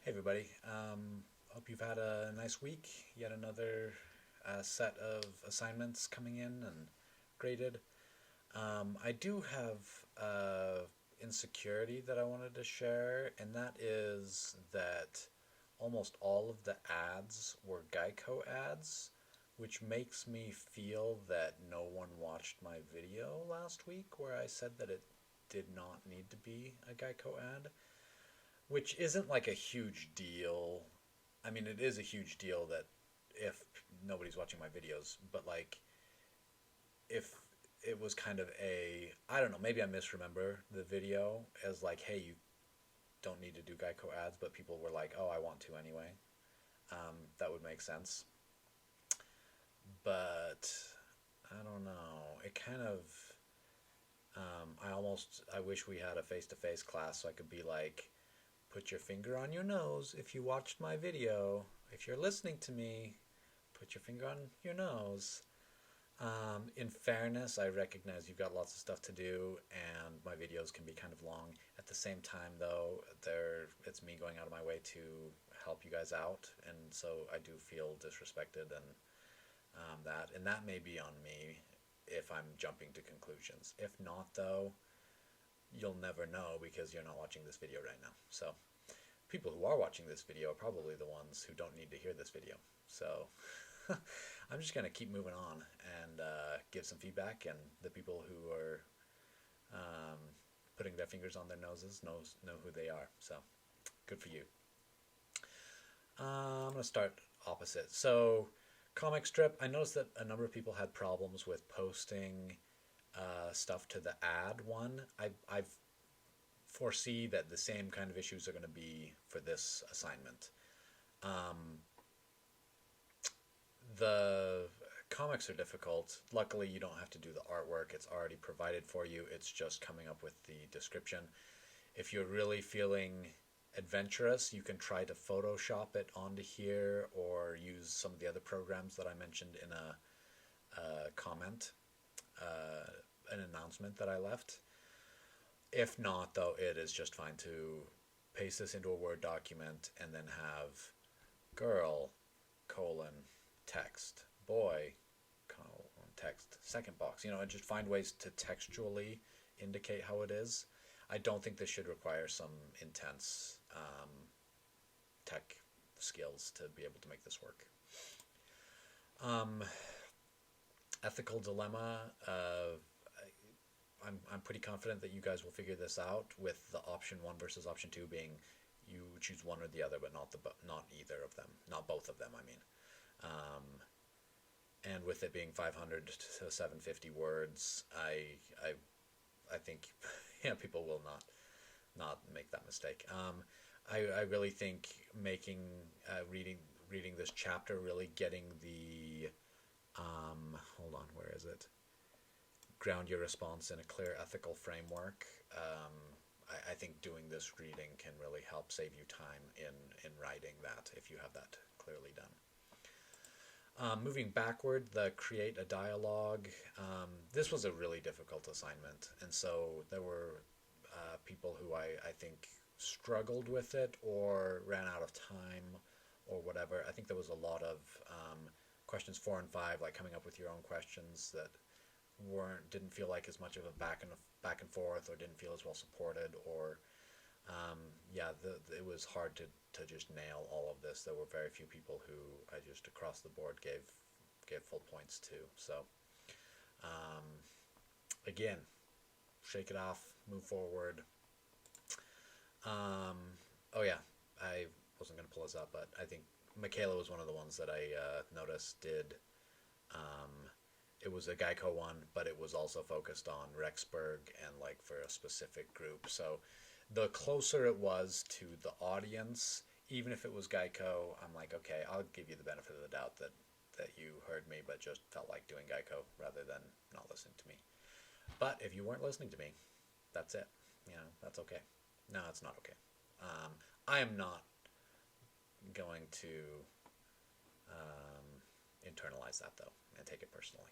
Hey everybody. Hope you've had a nice week. Yet another set of assignments coming in and graded. I do have insecurity that I wanted to share, and that is that almost all of the ads were Geico ads, which makes me feel that no one watched my video last week where I said that it did not need to be a Geico ad, which isn't like a huge deal. I mean, it is a huge deal that if nobody's watching my videos, but like if it was kind of a, I don't know, maybe I misremember the video as like, hey, you don't need to do Geico ads, but people were like, oh, I want to anyway. That would make sense. But I don't know. It kind of, I wish we had a face to face class so I could be like, put your finger on your nose if you watched my video. If you're listening to me, put your finger on your nose. In fairness, I recognize you've got lots of stuff to do, and my videos can be kind of long. At the same time, though, it's me going out of my way to help you guys out, and so I do feel disrespected, and that may be on me if I'm jumping to conclusions. If not, though, you'll never know because you're not watching this video right now. So people who are watching this video are probably the ones who don't need to hear this video. So I'm just going to keep moving on and give some feedback, and the people who are putting their fingers on their noses know who they are. So good for you. I'm going to start opposite. So comic strip, I noticed that a number of people had problems with posting stuff to the ad one. I foresee that the same kind of issues are going to be for this assignment. The comics are difficult. Luckily, you don't have to do the artwork. It's already provided for you. It's just coming up with the description. If you're really feeling adventurous, you can try to Photoshop it onto here or use some of the other programs that I mentioned in a comment, an announcement that I left. If not, though, it is just fine to paste this into a Word document and then have girl, colon, text, boy, colon, text, second box. And just find ways to textually indicate how it is. I don't think this should require some intense tech skills to be able to make this work. Ethical dilemma. I'm pretty confident that you guys will figure this out, with the option 1 versus option 2 being you choose one or the other, but not either of them, not both of them. I mean, and with it being 500 to 750 words, I think people will not make that mistake. I really think making reading this chapter, really getting the hold on, where is it? Ground your response in a clear ethical framework. I think doing this reading can really help save you time in writing that, if you have that clearly done. Moving backward, the create a dialogue. This was a really difficult assignment, and so there were people who I think struggled with it or ran out of time or whatever. I think there was a lot of questions 4 and 5, like coming up with your own questions that didn't feel like as much of a back and forth, or didn't feel as well supported, or it was hard to just nail all of this. There were very few people who I just across the board gave full points to. So again, shake it off, move forward. Oh yeah, I wasn't going to pull this up, but I think Michaela was one of the ones that I noticed did. It was a Geico one, but it was also focused on Rexburg and like for a specific group. So the closer it was to the audience, even if it was Geico, I'm like, okay, I'll give you the benefit of the doubt that you heard me, but just felt like doing Geico rather than not listening to me. But if you weren't listening to me, that's it. That's okay. No, it's not okay. I am not going to internalize that, though, and take it personally.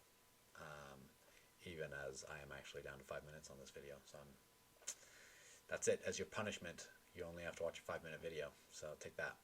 Even as I am actually down to 5 minutes on this video. So that's it. As your punishment, you only have to watch a 5-minute video. So take that.